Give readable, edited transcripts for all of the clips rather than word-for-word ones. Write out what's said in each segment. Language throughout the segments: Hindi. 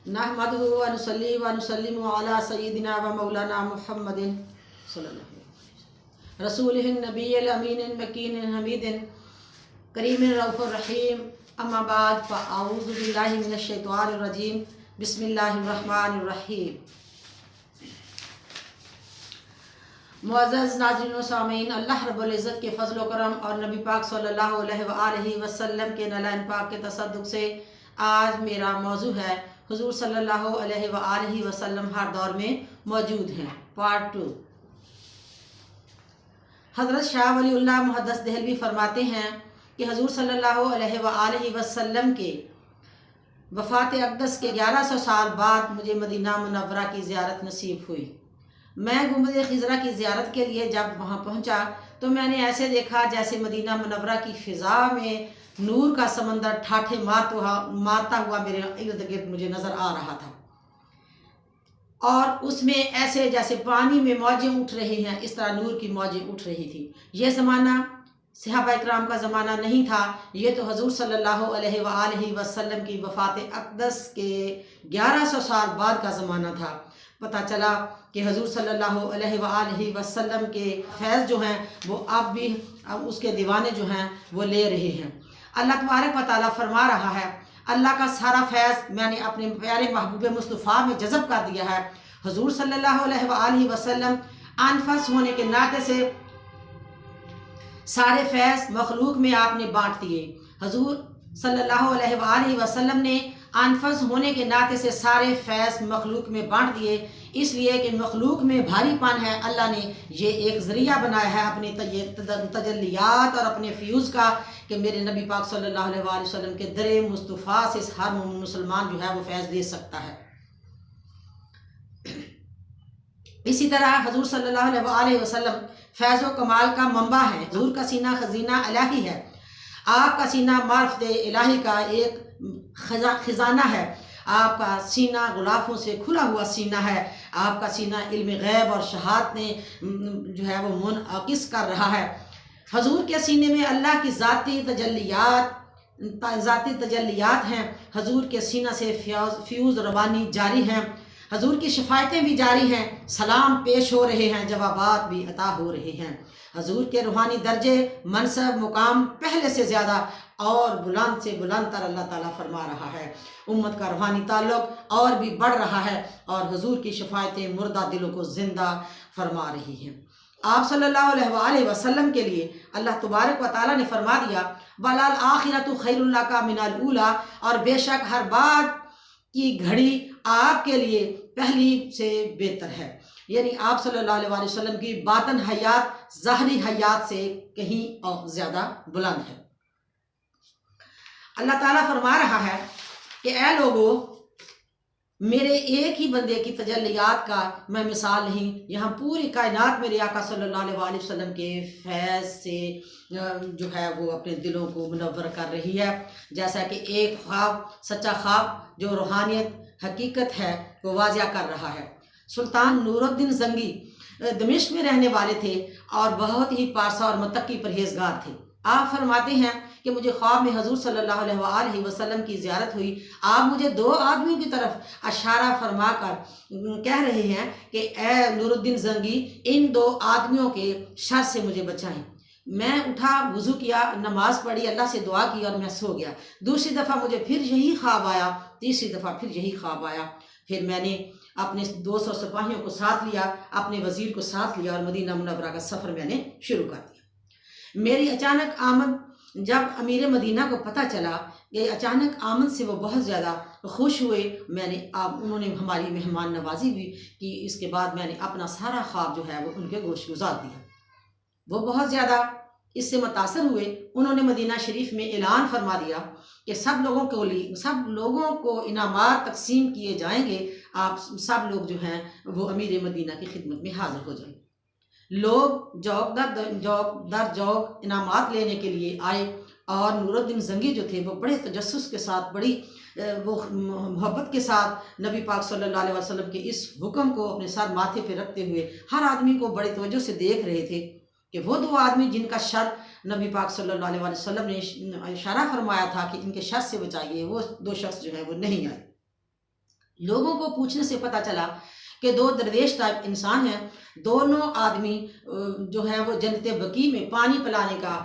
नहमदुहु व नुसल्ली व नुसल्लिमु अला सय्यिदिना व मौलाना मुहम्मदिन सल्लल्लाहु अलैहि वसल्लम रसूलिहिन नबिय्यिल अमीनिन मकीनिन हमीदिन करीमिन रऊफुर रहीम। अम्मा बाद फ़अऊज़ु बिल्लाहि मिनश शैतानिर रजीम। बिस्मिल्लाहिर रहमानिर रहीम। मुअज़्ज़ज़ नाज़रीन व सामीन, अल्लाह रब्बुल इज़्ज़त के फ़ज़ल व करम और नबी पाक सल्लल्लाहु अलैहि वसल्लम के नलाइन पाक के तसद्दुक़ से आज मेरा मौजू है हुज़ूर सल्लल्लाहु अलैहि वसल्लम हर दौर में मौजूद हैं, पार्ट 2। हज़रत शाह वलीउल्लाह मुहद्दिस देहलवी फरमाते हैं कि हुज़ूर सल्लल्लाहु अलैहि वसल्लम के वफ़ात अक़दस के 1100 साल बाद मुझे मदीना मुनव्वरा की ज़ियारत नसीब हुई। मैं गुंबद खिज़रा की ज़ियारत के लिए जब वहाँ पहुँचा तो मैंने ऐसे देखा जैसे मदीना मुनव्वरा की फ़िज़ा में नूर का समंदर ठाठे मारता हुआ मेरे इर्द गिर्द मुझे नज़र आ रहा था, और उसमें ऐसे जैसे पानी में मौजें उठ रही हैं, इस तरह नूर की मौजें उठ रही थी। ये ज़माना सहाबा इकराम का ज़माना नहीं था, ये तो हुज़ूर सल्लल्लाहु अलैहि वसल्लम की वफ़ात अक़दस के 1100 साल बाद का ज़माना था। पता चला कि हुज़ूर सल्लल्लाहु अलैहि वसल्लम के फैज़ जो हैं वो अब भी उसके दीवाने जो हैं वो ले रहे हैं। अल्लाह तबारक व तआला फरमा रहा है, अल्लाह का सारा फैज़ मैंने अपने प्यारे महबूब मुस्तफ़ा में जज़ब कर दिया है। हुज़ूर सल्लल्लाहु अलैहि वसल्लम अनफस होने के नाते से सारे फैज़ मखलूक में आपने बांट दिए। हुज़ूर सल्लल्लाहु अलैहि वसल्लम ने अनफस होने के नाते से सारे फैज़ मखलूक में बांट दिए, इसलिए कि मखलूक में भारीपन है। अल्लाह ने ये एक ज़रिया बनाया है अपनी तजल्लियात और अपने फ्यूज़ का कि मेरे नबी पाक सल्लल्लाहु अलैहि वसल्लम के दरे मुस्तफ़ा से हर मुसलमान जो है वो फैज़ ले सकता है। इसी तरह हुज़ूर सल्लल्लाहु अलैहि वसल्लम फैज़ व कमाल का मंबा है। हुज़ूर का सीना खजीना इलाही है। आपका सीना मार्फत इलाही का एक खजाना है। आपका सीना गुलाफों से खुला हुआ सीना है। आपका सीना इल्म गैब और शहादत ने जो है वो मुनअकिस कर रहा है। हुज़ूर के सीने में अल्लाह की ज़ाती तजल्लियात हैं। हुज़ूर के सीना से फ्यूज़ रवानी जारी हैं। हुज़ूर की शफ़ायतें भी जारी हैं। सलाम पेश हो रहे हैं, जवाबात भी अता हो रहे हैं। हुज़ूर के रूहानी दर्जे मनसब मुकाम पहले से ज़्यादा और बुलंद से बुलंद तर अल्लाह ताला फरमा रहा है। उम्मत का रूहानी ताल्लुक़ और भी बढ़ रहा है और हुज़ूर की शफ़ायतें मुर्दा दिलों को ज़िंदा फरमा रही हैं। आप सल्लल्लाहु अलैहि वसल्लम के लिए अल्लाह तबारक व तआला ने फरमा दिया, वलाल आखिरतु खैरुल लका मिनल ऊला, और बेशक हर बात की घड़ी आपके लिए पहली से बेहतर है। यानी आप सल्लल्लाहु अलैहि वसल्लम की बातन हयात ज़ाहरी हयात से कहीं और ज़्यादा बुलंद है। अल्लाह ताला फरमा रहा है कि ऐ लोगों, मेरे एक ही बंदे की तजल्लियात का मैं मिसाल नहीं, यहाँ पूरी कायनात मेरे आका सल्लल्लाहु अलैहि वसल्लम के फैज़ से जो है वो अपने दिलों को मुनव्वर कर रही है। जैसा कि एक ख्वाब, सच्चा ख्वाब जो रूहानियत हकीकत है वो वाज़िया कर रहा है। सुल्तान नूरुद्दीन ज़ंगी दमिश्क में रहने वाले थे और बहुत ही पारसा और मुत्तकी परहेज़गार थे। आप फरमाते हैं कि मुझे ख्वाब में हुज़ूर सल्लल्लाहु अलैहि वसल्लम की ज़ियारत हुई। आप मुझे दो आदमियों की तरफ इशारा फरमा कर कह रहे हैं कि ए नूरुद्दीन ज़ंगी, इन दो आदमियों के शर से मुझे बचाएं। मैं उठा, वज़ू किया, नमाज़ पढ़ी, अल्लाह से दुआ की और मैं सो गया। दूसरी दफ़ा मुझे फिर यही ख्वाब आया, तीसरी दफ़ा फिर यही ख्वाब आया। फिर मैंने अपने 200 सिपाहियों को साथ लिया, अपने वज़ीर को साथ लिया और मदीना मुनव्वरा का सफ़र मैंने शुरू कर दिया। मेरी अचानक आमद जब अमीर मदीना को पता चला कि अचानक आमद से वो बहुत ज़्यादा खुश हुए। उन्होंने हमारी मेहमान नवाजी भी की। इसके बाद मैंने अपना सारा ख्वाब जो है वो उनके गोश गुजार दिया। वो बहुत ज़्यादा इससे मुतासर हुए। उन्होंने मदीना शरीफ में ऐलान फरमा दिया कि सब लोगों को इनामात तकसीम किए जाएंगे। आप सब लोग जो हैं वो अमीर मदीना की खिदमत में हाज़िर हो जाएं। लोग जौक दर जौक इनामात लेने के लिए आए और नूरुद्दीन ज़ंगी जो थे वो बड़े तजस्सुस के साथ, बड़ी वो मोहब्बत के साथ नबी पाक सल्लल्लाहु अलैहि वसल्लम के इस हुक्म को अपने साथ माथे पे रखते हुए हर आदमी को बड़ी तवज्जो से देख रहे थे कि वो दो आदमी जिनका शर नबी पाक सल्लल्लाहु अलैहि वसल्लम ने इशारा फरमाया था कि इनके शर से बचाइए, वो दो शख्स जो है वो नहीं आए। लोगों को पूछने से पता चला कि दो दरवेश टाइप इंसान हैं, दोनों आदमी जो है वो जन्नत बकी में पानी पिलाने का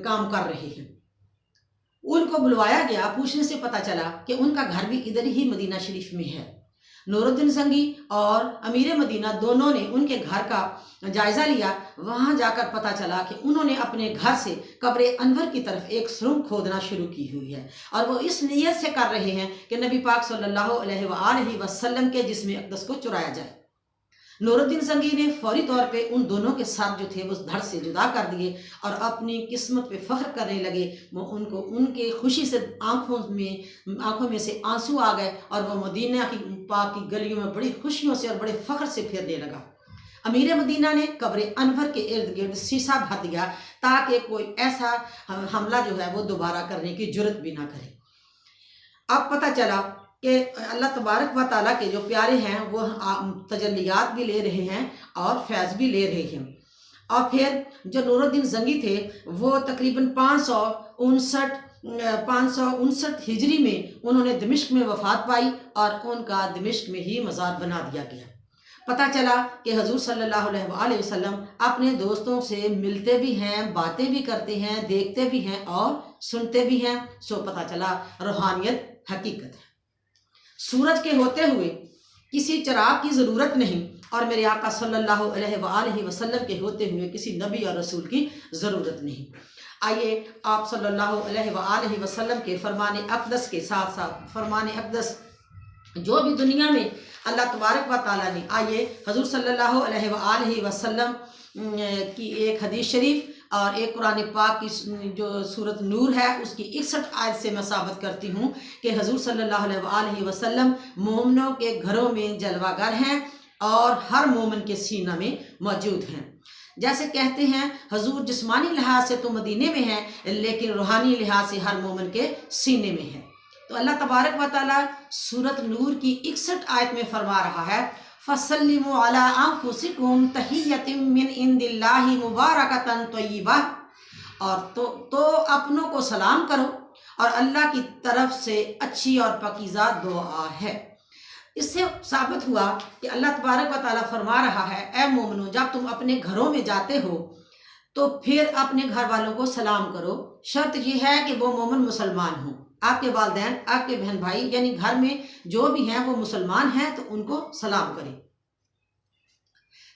काम कर रहे हैं। उनको बुलवाया गया, पूछने से पता चला कि उनका घर भी इधर ही मदीना शरीफ में है। नूरुद्दीन ज़ंगी और अमीर मदीना दोनों ने उनके घर का जायज़ा लिया। वहाँ जाकर पता चला कि उन्होंने अपने घर से कब्र अनवर की तरफ एक सुरंग खोदना शुरू की हुई है और वो इस नीयत से कर रहे हैं कि नबी पाक सल्लल्लाहु अलैहि वसल्लम के जिस्म अक़दस को चुराया जाए। नूरुद्दीन ज़ंगी ने फौरी तौर पे उन दोनों के साथ जो थे वो धड़ से जुदा कर दिए और अपनी किस्मत पे फ़ख्र करने लगे। वो उनको उनके खुशी से आंखों में से आंसू आ गए और वो मदीना की पाक की गलियों में बड़ी खुशियों से और बड़े फ़ख्र से फिरने लगा। अमीर मदीना ने कब्र अनवर के इर्द गिर्द शीशा भर दिया ताकि कोई ऐसा हमला जो है वो दोबारा करने की जुर्रत भी ना करे। अब पता चला कि अल्लाह तबारक व तआला के जो प्यारे हैं वो तजल्लियात भी ले रहे हैं और फैज़ भी ले रहे हैं। और फिर जो नूरुद्दीन ज़ंगी थे वो तकरीबन 559 हिजरी में उन्होंने दमिश्क में वफ़ात पाई और उनका दमिश्क में ही मज़ार बना दिया गया। पता चला कि हजूर सल्लल्लाहु अलैहि वसल्लम अपने दोस्तों से मिलते भी हैं, बातें भी करते हैं, देखते भी हैं और सुनते भी हैं। सो पता चला रूहानियत हकीकत है। सूरज के होते हुए किसी चिराग की ज़रूरत नहीं और मेरे आका सल्लल्लाहु अलैहि वसल्लम के होते हुए किसी नबी और रसूल की ज़रूरत नहीं। आइए आप सल्लल्लाहु अलैहि वसल्लम के फरमान अक़दस के साथ साथ फरमान अक़दस जो भी दुनिया में अल्लाह तबारक व तआला ने, आइए हजूर सल्लल्लाहु अलैहि वसल्लम की एक हदीस शरीफ और एक कुरान पाक की जो सूरत नूर है उसकी 61 आयत से मैं साबित करती हूँ कि हजूर सल्लल्लाहु अलैहि वसल्लम मोमिनों के घरों में जलवागर हैं और हर मोमिन के सीना में मौजूद हैं। जैसे कहते हैं हजूर जिस्मानी लिहाज से तो मदीने में हैं लेकिन रूहानी लिहाज से हर मोमिन के सीने में है। तो अल्लाह तबारक व तआला सूरत नूर की 61 आयत में फरमा रहा है, फसल्लिमु अला अनफुसिकुम तहिय्यतम मिन इंदिल्लाहि मुबारकतन तय्यिबा, और तो अपनों को सलाम करो और अल्लाह की तरफ से अच्छी और पाकीज़ा दुआ है। इससे साबित हुआ कि अल्लाह तबारक व तआला फरमा रहा है, ए मोमिनो जब तुम अपने घरों में जाते हो तो फिर अपने घर वालों को सलाम करो। शर्त यह है कि वो मोमिन मुसलमान हों, आपके वालिदैन, आपके बहन भाई यानी घर में जो भी हैं वो मुसलमान हैं तो उनको सलाम करें।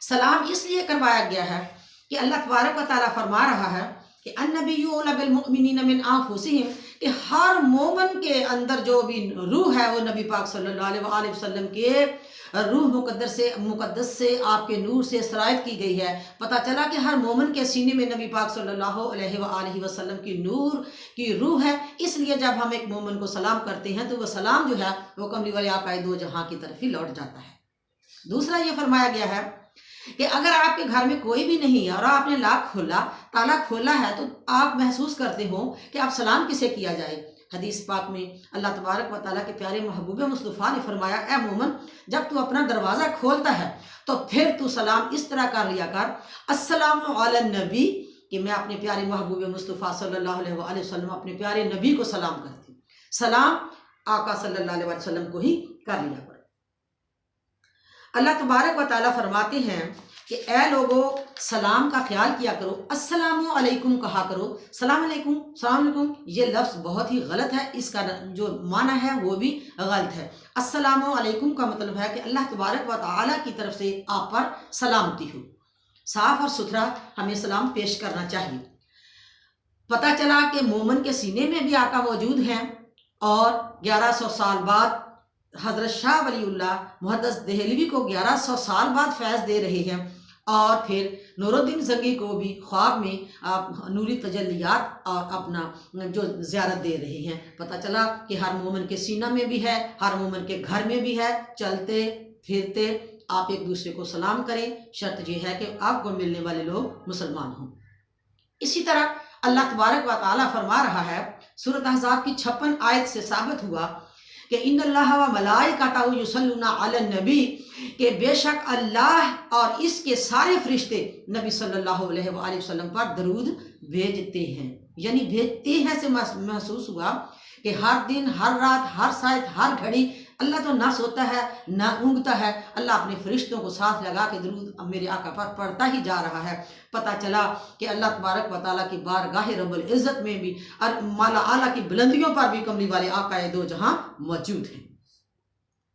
सलाम इसलिए करवाया गया है कि अल्लाह तबारक व तआला फरमा रहा है कि अन्नबिय्यु औला बिल मुमिनीना मिन अनफुसिहिम, कि हर मोमिन के अंदर जो भी रूह है वो नबी पाक सल्लल्लाहु अलैहि वसल्लम के रूह मुकद्दस से आपके नूर से सरायत की गई है। पता चला कि हर मोमिन के सीने में नबी पाक सल्लल्लाहु अलैहि वसल्लम की नूर की रूह है। इसलिए जब हम एक मोमिन को सलाम करते हैं तो वह सलाम जो है वो कमली वाले आका दो जहाँ की तरफ ही लौट जाता है। दूसरा ये फरमाया गया है कि अगर आपके घर में कोई भी नहीं है और आपने ताला खोला है तो आप महसूस करते हो कि आप सलाम किसे किया जाए। हदीस पाक में अल्लाह तबारक व तआला के प्यारे महबूब मुस्तफ़ा ने फरमाया, ए मोमिन जब तू अपना दरवाज़ा खोलता है तो फिर तू सलाम इस तरह कर लिया कर, अस्सलामु अला नबी, कि मैं अपने प्यारे महबूब मुस्तफ़ा सल्लल्लाहु अलैहि वसल्लम अपने प्यारे नबी को सलाम करती हूँ। सलाम आका सल्लल्लाहु अलैहि वसल्लम को ही कर लिया कर। अल्लाह तबारक व तआला फरमाते हैं कि ए लोगों सलाम का ख्याल किया करो, अस्सलामु अलैकुम कहा करो। सलाम अलैकुम ये लफ्ज़ बहुत ही गलत है, इसका जो माना है वो भी गलत है। अस्सलामु अलैकुम का मतलब है कि अल्लाह तबारक व तआला की तरफ से आप पर सलामती हो। साफ और सुथरा हमें सलाम पेश करना चाहिए। पता चला कि मोमिन के सीने में भी आका मौजूद हैं और 1100 साल बाद हज़रत शाह वलीउल्लाह मुहद्दिस देहलवी को 1100 साल बाद फैज़ दे रहे हैं और फिर नूरुद्दीन ज़ंगी को भी ख्वाब में आप नूरी तजल्लियात और अपना जो ज़ियारत दे रहे हैं। पता चला कि हर मोमिन के सीना में भी है, हर मोमिन के घर में भी है। चलते फिरते आप एक दूसरे को सलाम करें, शर्त यह है कि आपको मिलने वाले लोग मुसलमान हों। इसी तरह अल्लाह तबारक व तआला फरमा रहा है, सूरत अहज़ाब की 56 आयत से साबित हुआ कि इन्नल्लाह व मलाइकतहु युसल्लूना अलन नबी, के बेशक अल्लाह और इसके सारे फरिश्ते नबी सल्लल्लाहु अलैहि वसल्लम पर दरूद भेजते हैं। यानी भेजते हैं से महसूस हुआ कि हर दिन, हर रात, हर सायत, हर घड़ी अल्लाह तो ना सोता है ना ऊँगता है, अल्लाह अपने फरिश्तों को साथ लगा के दरूद मेरे आका पर पढ़ता ही जा रहा है। पता चला कि अल्लाह तबारक व तआला की बारगाह रब्बुल इज़्ज़त में भी और माला आला की बुलंदियों पर भी कमली वाले आका दो जहां मौजूद हैं।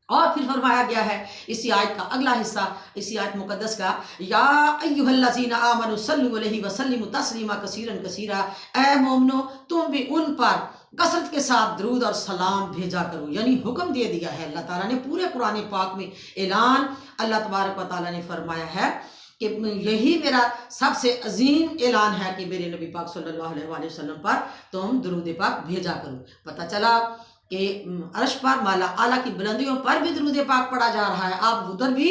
और फिर फरमाया गया है इसी आयत का अगला हिस्सा, इसी आयत मुकद्दस का, या अय्युहल्लज़ीना आमनु सल्लु अलैहि व सल्लिमु तस्लीमा कसीरन कसीरा, ए मोमिनो तुम भी उन पर कसरत के साथ दरूद और सलाम भेजा करो। यानी हुक्म दे दिया है अल्लाह ताला ने पूरे कुरान पाक में। ऐलान अल्लाह तबारक व तआला ने फरमाया है कि यही मेरा सबसे अजीम ऐलान है कि मेरे नबी पाक सल्लल्लाहु अलैहि वसल्लम पर तुम दरूद पाक भेजा करो। पता चला कि अर्श पर माला आला की बुलंदियों पर भी दरूद पाक पढ़ा जा रहा है। आप उधर भी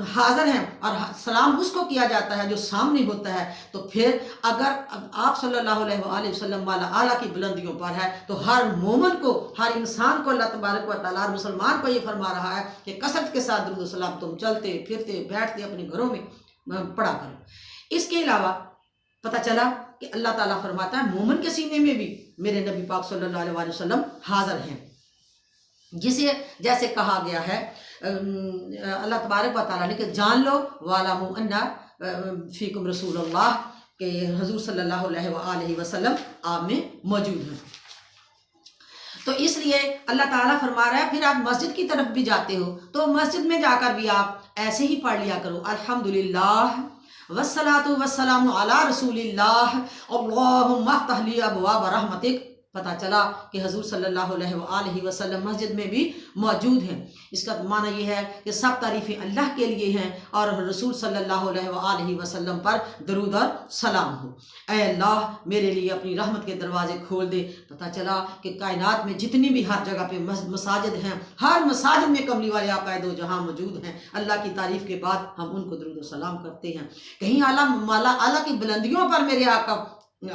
हाजिर हैं और सलाम उसको किया जाता है जो सामने होता है। तो फिर अगर आप सल्लल्लाहु अलैहि वसल्लम माला आला की बुलंदियों पर है तो हर मोमिन को, हर इंसान को अल्लाह तबारक व तआला मुसलमान को ये फरमा रहा है कि कसरत के साथ दरूद सलाम तुम चलते फिरते बैठते अपने घरों में पढ़ा करो। इसके अलावा पता चला कि अल्लाह ताला फरमाता है मोमिन के सीने में भी मेरे नबी पाक सल्लल्लाहु अलैहि वसल्लम हाजिर हैं, जिसे जैसे कहा गया है अल्लाह तबारक व तआला ने कि जान लो वालमु अन्ना फीकुम रसूलुल्लाह के हुजूर सल्लल्लाहु अलैहि वसल्लम आप में मौजूद हैं। तो इसलिए अल्लाह ताला फरमा रहा है फिर आप मस्जिद की तरफ भी जाते हो तो मस्जिद में जाकर भी आप ऐसे ही पढ़ लिया करो, अल्हम्दुलिल्लाह वस्सलातु वस्सलामु अला रसूलिल्लाह अल्लाहुम्मा अफ्तह ली अबवाब रहमतिक। पता चला कि हुजूर सल्लल्लाहु अलैहि वसल्लम मस्जिद में भी मौजूद हैं। इसका माना यह है कि सब तारीफ़ें अल्लाह के लिए हैं और रसूल सल्लल्लाहु अलैहि वसल्लम पर दरूद और सलाम हो। ऐ अल्लाह मेरे लिए अपनी रहमत के दरवाजे खोल दे। पता चला कि कायनात में जितनी भी हर जगह पे मसाजिद हैं, हर मसाजिद में कमली वाले आका दो जहां मौजूद हैं। अल्लाह की तारीफ़ के बाद हम उनको दरूद और सलाम करते हैं। कहीं माला आला की बुलंदियों पर मेरे आका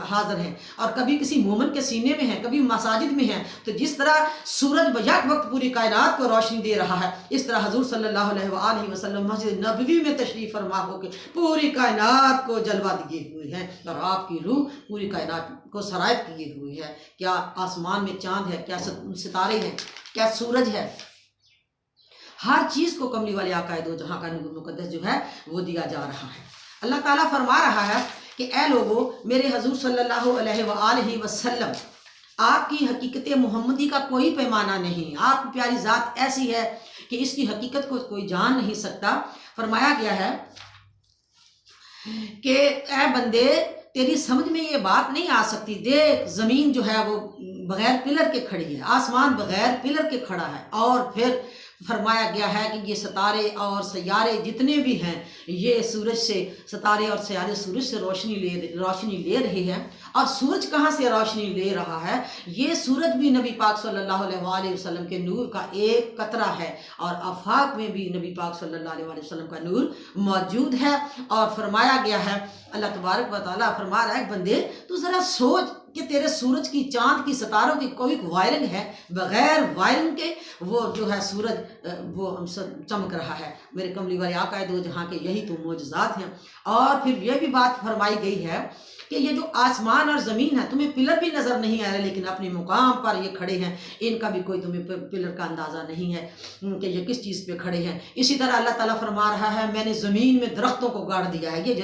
हाजिर हैं और कभी किसी मोमिन के सीने में है, कभी मसाजिद में है। तो जिस तरह सूरज बयक वक्त पूरी कायनात को रोशनी दे रहा है, इस तरह हुजूर सल्लल्लाहु अलैहि वसल्लम मस्जिद नबवी में तशरीफ़ फरमा होकर पूरी कायनात को जलवा दिए हुए हैं और आपकी रूह पूरी कायनात को सरायत किए हुए है। क्या आसमान में चांद है, क्या सितारे हैं, क्या सूरज है, हर चीज़ को कमली वाले आका दो जहाँ का नूर मुकद्दस जो है वो दिया जा रहा है। अल्लाह ताला फरमा रहा है कि ए लोगो मेरे हुजूर सल्लल्लाहु अलैहि वसल्लम आपकी हकीकत मुहम्मदी का कोई पैमाना नहीं। आपकी प्यारी ज़ात ऐसी है कि इसकी हकीकत को कोई जान नहीं सकता। फरमाया गया है कि ए बंदे तेरी समझ में ये बात नहीं आ सकती, देख ज़मीन जो है वो बग़ैर पिलर के खड़ी है, आसमान बग़ैर पिलर के खड़ा है। और फिर फरमाया गया है कि ये सितारे और सैयारे जितने भी हैं ये सूरज से, सितारे और सैयारे सूरज से रोशनी ले रहे हैं। और सूरज कहाँ से रोशनी ले रहा है? ये सूरज भी नबी पाक सल्लल्लाहु अलैहि वसल्लम के नूर का एक कतरा है और आफाक में भी नबी पाक सल्लल्लाहु अलैहि वसल्लम का नूर मौजूद है। और फरमाया गया है, अल्लाह तबारक व तआला फरमा रहा है बंदे तू ज़रा सोच कि तेरे सूरज की, चांद की, सितारों की कोई वायरिंग है, बग़ैर वायरिंग के वो जो है सूरज वो चमक रहा है। मेरे कमली वाले आका दो जहाँ के यही तो मोजज़ात हैं। और फिर यह भी बात फरमाई गई है कि ये जो आसमान और ज़मीन है तुम्हें पिलर भी नज़र नहीं आ रहे लेकिन अपने मुकाम पर ये खड़े हैं, इनका भी कोई तुम्हें पिलर का अंदाज़ा नहीं है कि ये किस चीज़ पे खड़े हैं। इसी तरह अल्लाह ताला फरमा रहा है मैंने ज़मीन में दरख्तों को गाड़ दिया है। ये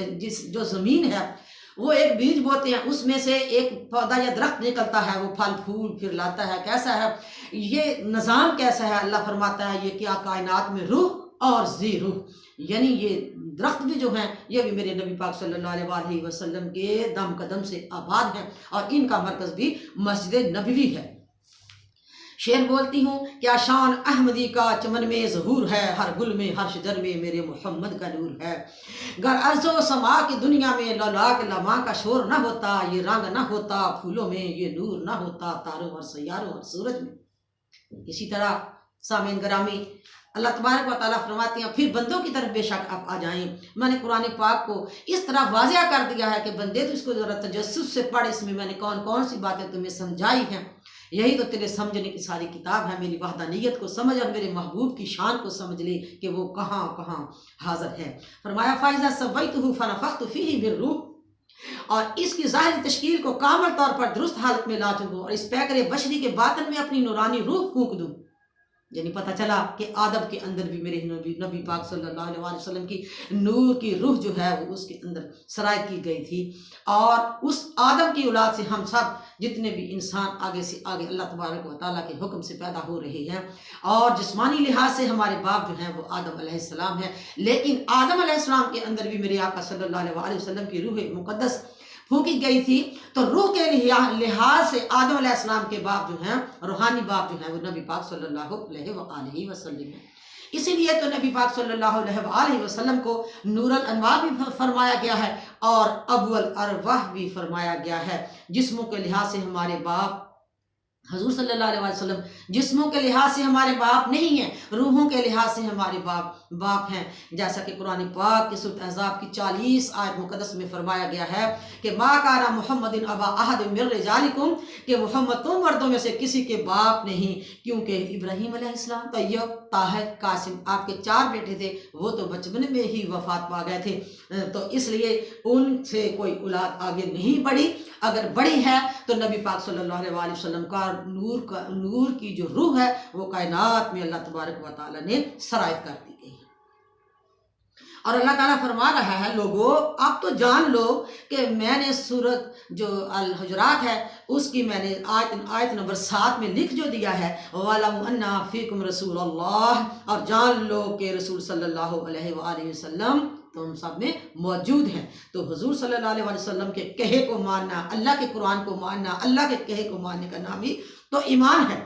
जो ज़मीन है वो एक बीज बोते हैं, उसमें से एक पौधा या दरख्त निकलता है, वो फल फूल फिर लाता है। कैसा है ये निज़ाम, कैसा है? अल्लाह फरमाता है ये क्या कायनात में रूह और जी रूह, यानी ये दरख्त भी जो हैं ये भी मेरे नबी पाक सल्लल्लाहु अलैहि वसल्लम के दम कदम से आबाद हैं और इनका मरकज़ भी मस्जिद नबवी है। शेर बोलती हूँ क्या शान अहमदी का चमन में ज़हूर है, हर गुल में हर शजर में मेरे मोहम्मद का नूर है। गर अर्ज़ो समा की दुनिया में लौलाक लमा का शोर ना होता, ये रंग ना होता फूलों में, ये नूर ना होता तारों और सैयारों और सूरज में। इसी तरह सामीन ग्रामी अल्लाह तबारक व तआला फरमाती हैं फिर बंदों की तरफ बेशक आप आ जाएं। मैंने कुरान पाक को इस तरह वाज़िया कर दिया है कि बंदे तो इसको ज़रा तजस्सुस से पढ़, इसमें मैंने कौन कौन सी बातें तुम्हें समझाई हैं। यही तो तेरे समझने की सारी किताब है। मेरी वहदानियत को समझ और मेरे महबूब की शान को समझ ले कि वो कहाँ कहाँ हाजिर है। फरमाया फ़ाइज़ा सव्वैतुहु फ़नफ़ख़्तु फ़ीही मिन रूह, और इसकी ज़ाहिरी तश्कील को कामल तौर पर दुरुस्त हालत में ला दूँ और इस पैकरे बशरी के बातन में अपनी नूरानी रूह फूंक दूँ। यानी पता चला कि आदम के अंदर भी मेरे नबी पाक सल्लल्लाहु अलैहि वसल्लम की नूर की रूह जो है वो उसके अंदर सराय की गई थी। और उस आदम की औलाद से हम सब जितने भी इंसान आगे से आगे अल्लाह तबारक व तआला के हुक्म से पैदा हो रहे हैं। और जिस्मानी लिहाज से हमारे बाप जो हैं वो आदम अलैहिस्सलाम है, लेकिन आदम अलैहिस्सलाम के अंदर भी मेरे आका सल्लल्लाहु अलैहि वसल्लम की रूह मुक़द्दस फूंकी गई थी। तो रूह के लिहाज से आदम अलैहिस्सलाम के बाप जो हैं, रूहानी बाप जो हैं, वो नबी पाक सल्लल्लाहु अलैहि वसल्लम है। इसीलिए तो नबी पाक सल्लल्लाहु अलैहि वसल्लम को नूरुल अनवार भी फरमाया गया है और अबुल अरवाह भी फरमाया गया है। जिस्मों के लिहाज से हमारे बाप हजूर सल्लल्लाहु अलैहि वसल्लम जिस्मों के लिहाज से हमारे बाप नहीं हैं, रूहों के लिहाज से हमारे बाप हैं। जैसा कि कुरान पाक की सूरत अहज़ाब की 40 आयत मुक़द्दस में फरमाया गया है कि मा काना मुहम्मदिन अबा अहद मिन रिजालिकुम, कि मोहम्मद तो मर्दों में से किसी के बाप नहीं, क्योंकि इब्राहीम अलैहिस्सलाम, तय्यब, ताहिर, कासिम आपके 4 बेटे थे, वो तो बचपन में ही वफात पा गए थे। तो इसलिए उनसे कोई औलाद आगे नहीं बढ़ी। अगर बड़ी है तो नबी पाक सल्लल्लाहु अलैहि वसल्लम का नूर की जो रूह है वो कायनात में अल्लाह तबारक व तआला ने सरायत कर दी गई। और अल्लाह ताला फरमा रहा है, लोगों आप तो जान लो कि मैंने सूरत जो अल हुजरात है उसकी मैंने आयत नंबर 7 में लिख जो दिया है, वअलमु अन्ना फीकुम रसूलुल्लाह, और जान लो कि रसूल सल्लल्लाहु अलैहि वसल्लम तुम सब में मौजूद हैं। तो हुजूर सल्लल्लाहु अलैहि वसल्लम के कहे को मानना, अल्लाह के कुरान को मानना, अल्लाह के कहे को मानने का नाम ही तो ईमान है।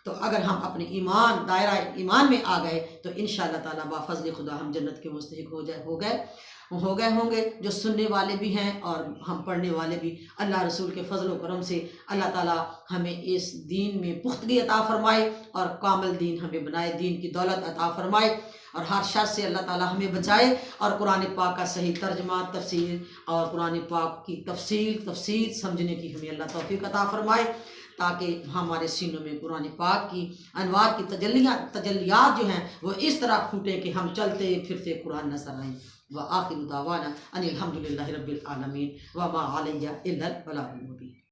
तो अगर हम अपने ईमान दायरा ईमान में आ गए तो इंशाअल्लाह ताला बाफज़ल खुदा हम जन्नत के मुस्तहिक हो गए होंगे। जो सुनने वाले भी हैं और हम पढ़ने वाले भी, अल्लाह रसूल के फजल व करम से अल्लाह ताला हमें इस दीन में पुख्तगी अता फरमाए और कामिल दीन हमें बनाए, दीन की दौलत अता फरमाए और हर शर से अल्लाह ताला हमें बचाए। और कुरान पाक का सही तर्जमा, तफसीर और कुरान पाक की तफसीर समझने की हमें अल्लाह तौफीक अता फरमाए, ताकि हमारे सीनों में कुरान पाक की अनवार की तजल्लियात जो हैं वो इस तरह फूटें कि हम चलते फिरते कुरान नजर आए। व आखिर दावाना अनिल हम्दुलिल्लाहि रब्बिल आलमीन व मा अलैया इल्लल बलागुल मुबीन।